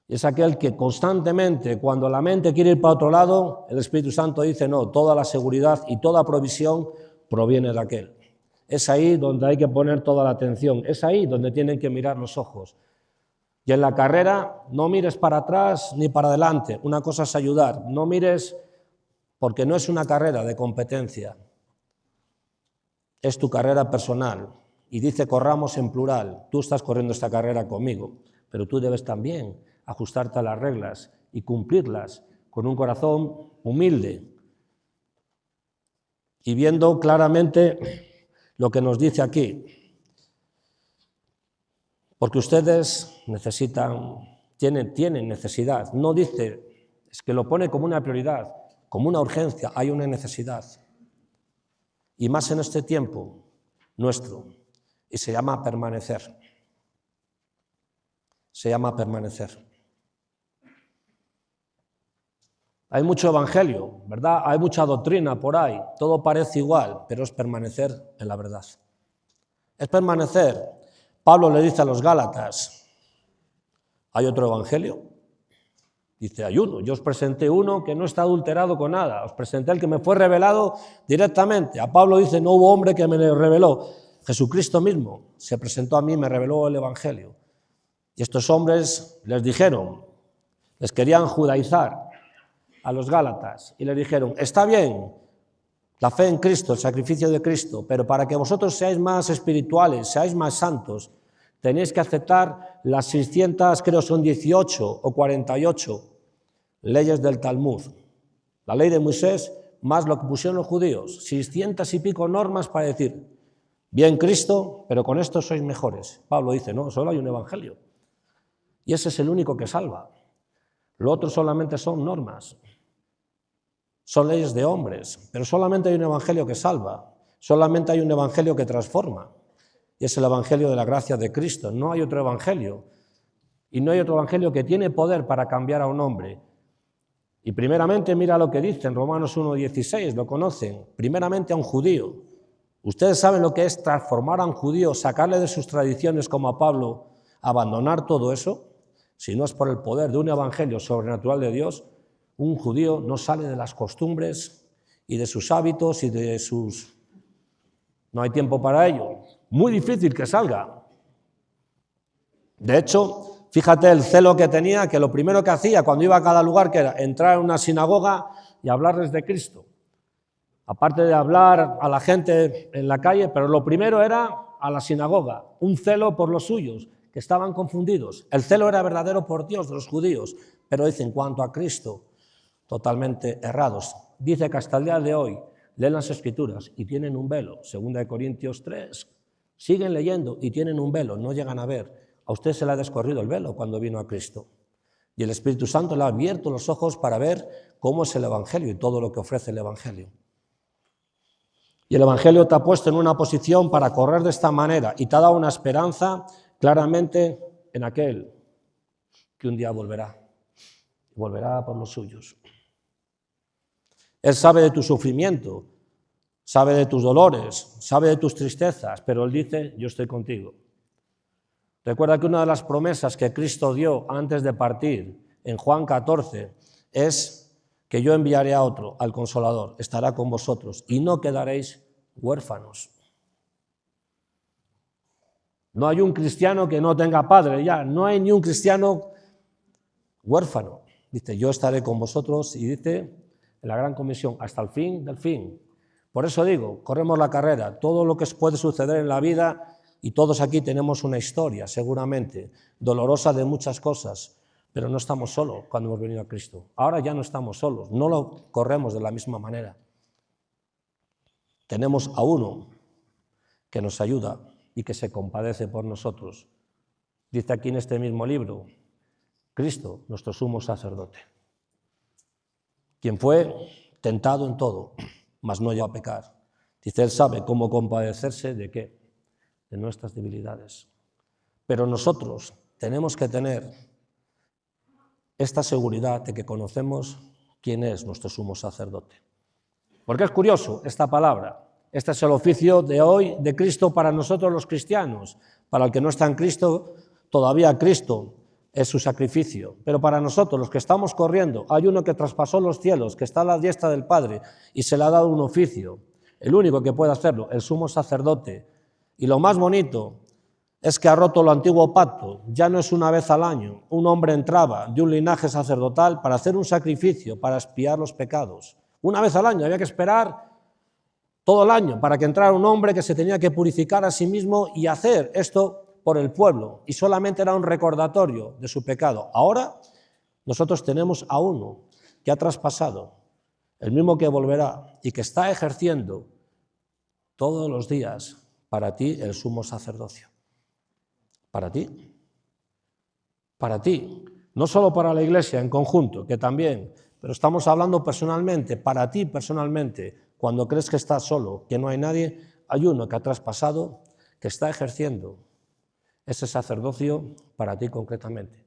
Es aquel que constantemente, cuando la mente quiere ir para otro lado, el Espíritu Santo dice no, toda la seguridad y toda provisión proviene de aquel. Es ahí donde hay que poner toda la atención, es ahí donde tienen que mirar los ojos. Y en la carrera no mires para atrás ni para adelante, una cosa es ayudar, no mires porque no es una carrera de competencia, es tu carrera personal. Y dice corramos en plural, tú estás corriendo esta carrera conmigo, pero tú debes también ajustarte a las reglas y cumplirlas con un corazón humilde y viendo claramente lo que nos dice aquí. Porque ustedes tienen necesidad. No dice, es que lo pone como una prioridad, como una urgencia, hay una necesidad. Y más en este tiempo nuestro, y se llama permanecer. Se llama permanecer. Hay mucho evangelio, ¿verdad? Hay mucha doctrina por ahí, todo parece igual, pero es permanecer en la verdad. Es permanecer. Pablo le dice a los Gálatas, ¿hay otro evangelio? Dice, hay uno. Yo os presenté uno que no está adulterado con nada. Os presenté el que me fue revelado directamente. A Pablo dice, no hubo hombre que me lo reveló. Jesucristo mismo se presentó a mí, me reveló el evangelio. Y estos hombres les dijeron, les querían judaizar a los Gálatas y les dijeron, está bien la fe en Cristo, el sacrificio de Cristo, pero para que vosotros seáis más espirituales, seáis más santos, tenéis que aceptar las 600, creo son 18 o 48 leyes del Talmud. La ley de Moisés más lo que pusieron los judíos, 600 y pico normas para decir, bien Cristo, pero con esto sois mejores. Pablo dice, no, solo hay un evangelio. Y ese es el único que salva. Lo otro solamente son normas. Son leyes de hombres, pero solamente hay un evangelio que salva, solamente hay un evangelio que transforma, y es el evangelio de la gracia de Cristo, no hay otro evangelio. Y no hay otro evangelio que tiene poder para cambiar a un hombre. Y primeramente mira lo que dice en Romanos 1:16, lo conocen, primeramente a un judío. Ustedes saben lo que es transformar a un judío, sacarle de sus tradiciones como a Pablo, abandonar todo eso. Si no es por el poder de un evangelio sobrenatural de Dios, un judío no sale de las costumbres y de sus hábitos y de sus... No hay tiempo para ello. Muy difícil que salga. De hecho, fíjate el celo que tenía, que lo primero que hacía cuando iba a cada lugar, que era entrar en una sinagoga y hablarles de Cristo. Aparte de hablar a la gente en la calle, pero lo primero era a la sinagoga, un celo por los suyos, que estaban confundidos. El celo era verdadero por Dios de los judíos, pero dice en cuanto a Cristo, totalmente errados. Dice que hasta el día de hoy leen las Escrituras y tienen un velo, 2 Corintios 3, siguen leyendo y tienen un velo, no llegan a ver. A usted se le ha descorrido el velo cuando vino a Cristo. Y el Espíritu Santo le ha abierto los ojos para ver cómo es el Evangelio y todo lo que ofrece el Evangelio. Y el Evangelio te ha puesto en una posición para correr de esta manera y te ha dado una esperanza claramente en aquel que un día volverá por los suyos. Él sabe de tu sufrimiento, sabe de tus dolores, sabe de tus tristezas, pero Él dice, yo estoy contigo. Recuerda que una de las promesas que Cristo dio antes de partir en Juan 14 es que yo enviaré a otro, al Consolador, estará con vosotros y no quedaréis huérfanos. No hay un cristiano que no tenga padre ya, no hay ni un cristiano huérfano. Dice, yo estaré con vosotros y dice en la gran comisión, hasta el fin del fin. Por eso digo, corremos la carrera, todo lo que puede suceder en la vida y todos aquí tenemos una historia, seguramente, dolorosa de muchas cosas, pero no estamos solos cuando hemos venido a Cristo. Ahora ya no estamos solos, no lo corremos de la misma manera. Tenemos a uno que nos ayuda y que se compadece por nosotros. Dice aquí en este mismo libro, Cristo, nuestro sumo sacerdote, quien fue tentado en todo, mas no llegó a pecar. Dice, Él sabe cómo compadecerse de qué, de nuestras debilidades. Pero nosotros tenemos que tener esta seguridad de que conocemos quién es nuestro sumo sacerdote. Porque es curioso esta palabra. Este es el oficio de hoy de Cristo para nosotros los cristianos. Para el que no está en Cristo, todavía Cristo es su sacrificio. Pero para nosotros, los que estamos corriendo, hay uno que traspasó los cielos, que está a la diestra del Padre y se le ha dado un oficio. El único que puede hacerlo, el sumo sacerdote. Y lo más bonito es que ha roto el antiguo pacto. Ya no es una vez al año. Un hombre entraba de un linaje sacerdotal para hacer un sacrificio, para expiar los pecados. Una vez al año, había que esperar todo el año para que entrara un hombre que se tenía que purificar a sí mismo y hacer esto por el pueblo. Y solamente era un recordatorio de su pecado. Ahora nosotros tenemos a uno que ha traspasado, el mismo que volverá y que está ejerciendo todos los días para ti el sumo sacerdocio. Para ti. Para ti. No solo para la Iglesia en conjunto, que también, pero estamos hablando personalmente, para ti personalmente. Cuando crees que estás solo, que no hay nadie, hay uno que ha traspasado, que está ejerciendo ese sacerdocio para ti concretamente.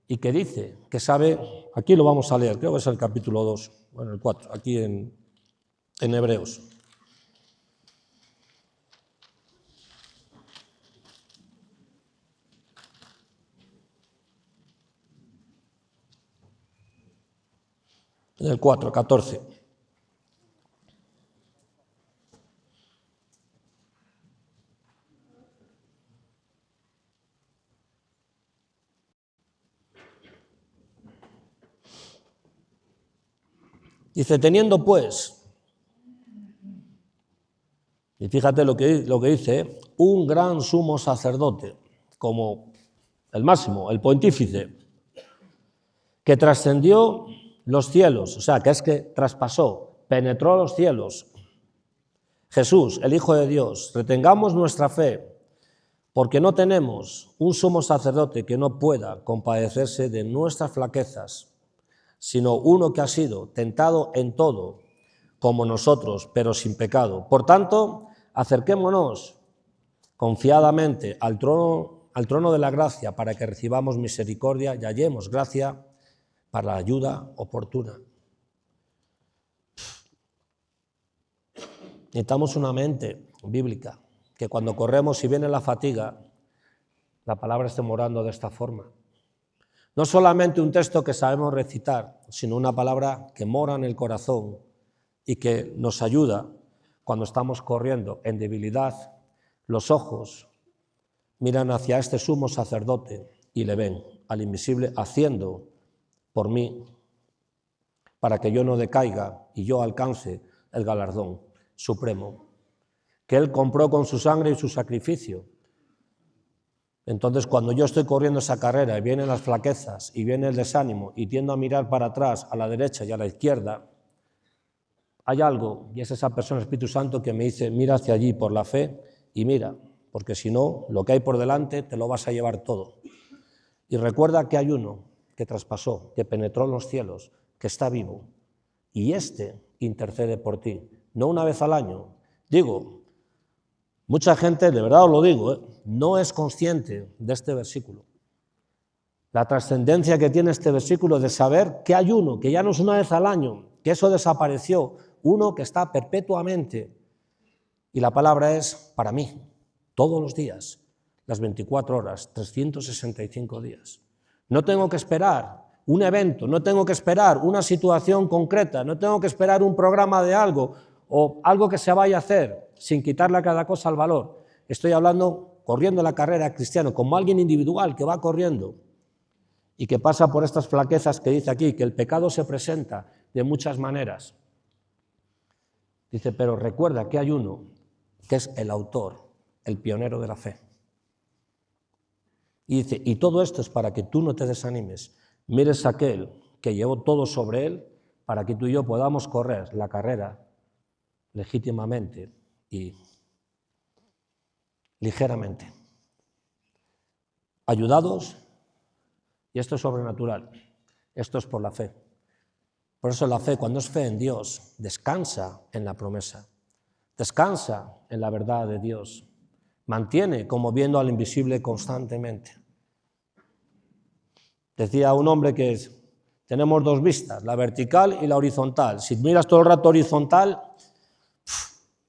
Y que dice, que sabe, aquí lo vamos a leer, creo que es el capítulo 2, bueno, el 4, aquí en Hebreos. En el 4, 14. Dice, teniendo pues, y fíjate lo que dice, un gran sumo sacerdote, como el máximo, el pontífice, que trascendió los cielos, o sea, que es que traspasó, penetró los cielos. Jesús, el Hijo de Dios, retengamos nuestra fe, porque no tenemos un sumo sacerdote que no pueda compadecerse de nuestras flaquezas, sino uno que ha sido tentado en todo, como nosotros, pero sin pecado. Por tanto, acerquémonos confiadamente al trono de la gracia para que recibamos misericordia y hallemos gracia para la ayuda oportuna. Necesitamos una mente bíblica, que cuando corremos y viene la fatiga, la palabra esté morando de esta forma. No solamente un texto que sabemos recitar, sino una palabra que mora en el corazón y que nos ayuda cuando estamos corriendo en debilidad. Los ojos miran hacia este sumo sacerdote y le ven al invisible haciendo por mí para que yo no decaiga y yo alcance el galardón supremo que Él compró con su sangre y su sacrificio. Entonces, cuando yo estoy corriendo esa carrera y vienen las flaquezas y viene el desánimo y tiendo a mirar para atrás, a la derecha y a la izquierda, hay algo, y es esa persona, el Espíritu Santo, que me dice, mira hacia allí por la fe y mira, porque si no, lo que hay por delante te lo vas a llevar todo. Y recuerda que hay uno que traspasó, que penetró en los cielos, que está vivo, y este intercede por ti, no una vez al año. Digo, mucha gente, de verdad os lo digo, no es consciente de este versículo. La trascendencia que tiene este versículo de saber que hay uno, que ya no es una vez al año, que eso desapareció, uno que está perpetuamente. Y la palabra es para mí, todos los días, las 24 horas, 365 días. No tengo que esperar un evento, no tengo que esperar una situación concreta, no tengo que esperar un programa de algo o algo que se vaya a hacer sin quitarle a cada cosa el valor. Estoy hablando, corriendo la carrera cristiana, como alguien individual que va corriendo y que pasa por estas flaquezas que dice aquí, que el pecado se presenta de muchas maneras. Dice, pero recuerda que hay uno que es el autor, el pionero de la fe. Y dice, y todo esto es para que tú no te desanimes, mires a aquel que llevó todo sobre él, para que tú y yo podamos correr la carrera legítimamente y ligeramente, ayudados, y esto es sobrenatural, esto es por la fe. Por eso la fe, cuando es fe en Dios, descansa en la promesa, descansa en la verdad de Dios, mantiene como viendo al invisible constantemente. Decía un hombre que tenemos dos vistas, la vertical y la horizontal. Si miras todo el rato horizontal,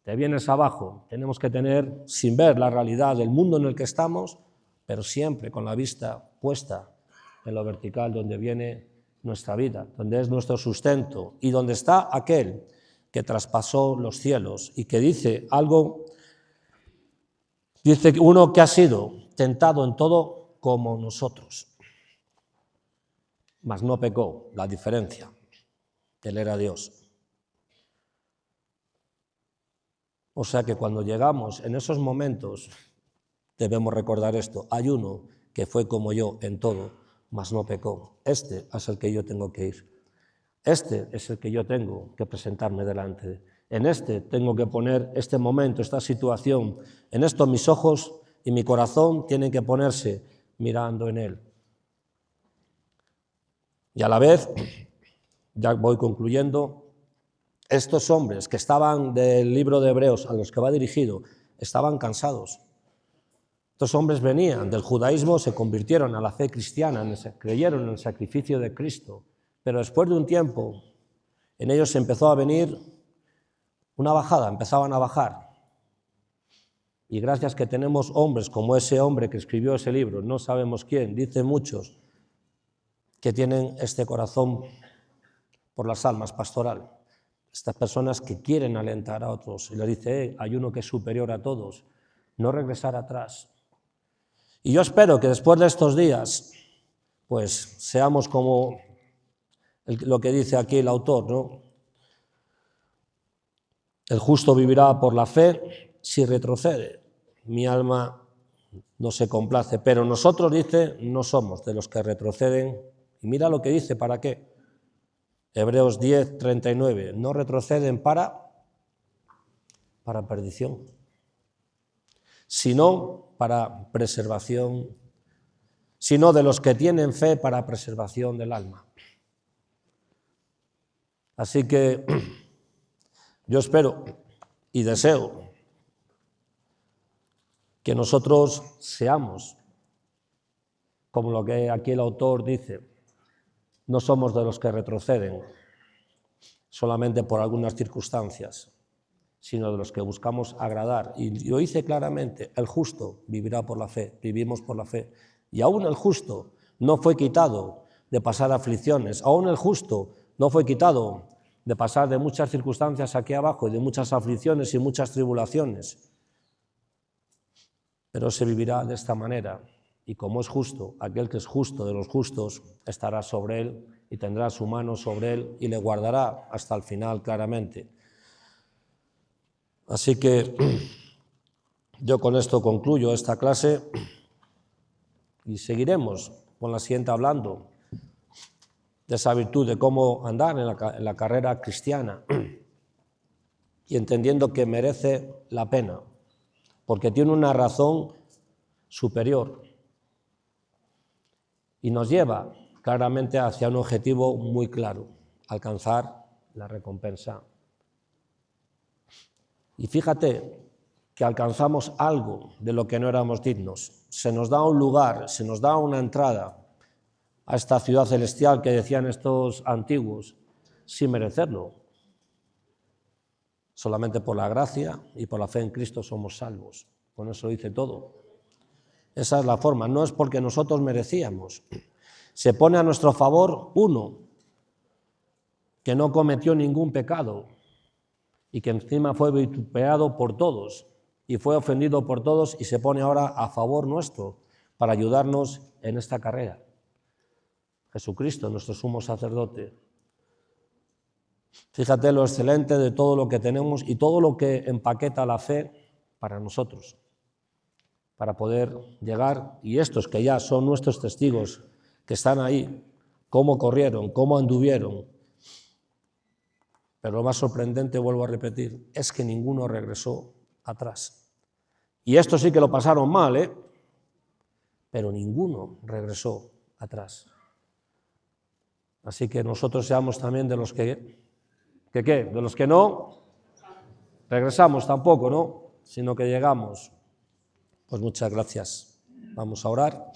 te vienes abajo. Tenemos que tener, sin ver la realidad del mundo en el que estamos, pero siempre con la vista puesta en lo vertical, donde viene nuestra vida, donde es nuestro sustento y donde está aquel que traspasó los cielos y que dice algo, dice uno que ha sido tentado en todo como nosotros, mas no pecó. La diferencia, Él era Dios. O sea que cuando llegamos en esos momentos debemos recordar esto, hay uno que fue como yo en todo, mas no pecó. Este es el que yo tengo que ir. Este es el que yo tengo que presentarme delante. En este tengo que poner este momento, esta situación. En esto mis ojos y mi corazón tienen que ponerse mirando en Él. Y a la vez, ya voy concluyendo, estos hombres que estaban del libro de Hebreos a los que va dirigido, estaban cansados. Estos hombres venían del judaísmo, se convirtieron a la fe cristiana, creyeron en el sacrificio de Cristo, pero después de un tiempo en ellos empezó a venir una bajada, empezaban a bajar. Y gracias que tenemos hombres como ese hombre que escribió ese libro, no sabemos quién, dicen muchos, que tienen este corazón por las almas pastoral. Estas personas que quieren alentar a otros y les dice, hay uno que es superior a todos, no regresar atrás. Y yo espero que después de estos días, pues seamos como lo que dice aquí el autor, ¿no? El justo vivirá por la fe, si retrocede, mi alma no se complace, pero nosotros, dice, no somos de los que retroceden. Y mira lo que dice, ¿para qué? Hebreos 10, 39, no retroceden para perdición, sino para preservación, sino de los que tienen fe para preservación del alma. Así que yo espero y deseo que nosotros seamos como lo que aquí el autor dice, no somos de los que retroceden solamente por algunas circunstancias, sino de los que buscamos agradar. Y lo dice claramente, el justo vivirá por la fe, vivimos por la fe. Y aún el justo no fue quitado de pasar aflicciones, aún el justo no fue quitado de pasar de muchas circunstancias aquí abajo y de muchas aflicciones y muchas tribulaciones. Pero se vivirá de esta manera. Y como es justo, aquel que es justo de los justos estará sobre él y tendrá su mano sobre él y le guardará hasta el final claramente. Así que yo con esto concluyo esta clase y seguiremos con la siguiente hablando de esa virtud, de cómo andar en la carrera cristiana y entendiendo que merece la pena, porque tiene una razón superior y nos lleva claramente hacia un objetivo muy claro, alcanzar la recompensa. Y fíjate que alcanzamos algo de lo que no éramos dignos. Se nos da un lugar, se nos da una entrada a esta ciudad celestial que decían estos antiguos, sin merecerlo. Solamente por la gracia y por la fe en Cristo somos salvos. Con eso dice todo. Esa es la forma, no es porque nosotros merecíamos. Se pone a nuestro favor uno que no cometió ningún pecado y que encima fue vituperado por todos y fue ofendido por todos y se pone ahora a favor nuestro para ayudarnos en esta carrera. Jesucristo, nuestro sumo sacerdote. Fíjate lo excelente de todo lo que tenemos y todo lo que empaqueta la fe para nosotros, para poder llegar, y estos que ya son nuestros testigos, que están ahí, cómo corrieron, cómo anduvieron. Pero lo más sorprendente, vuelvo a repetir, es que ninguno regresó atrás. Y estos sí que lo pasaron mal, pero ninguno regresó atrás. Así que nosotros seamos también de los que de los que no regresamos tampoco, ¿no? Sino que llegamos. Pues muchas gracias. Vamos a orar.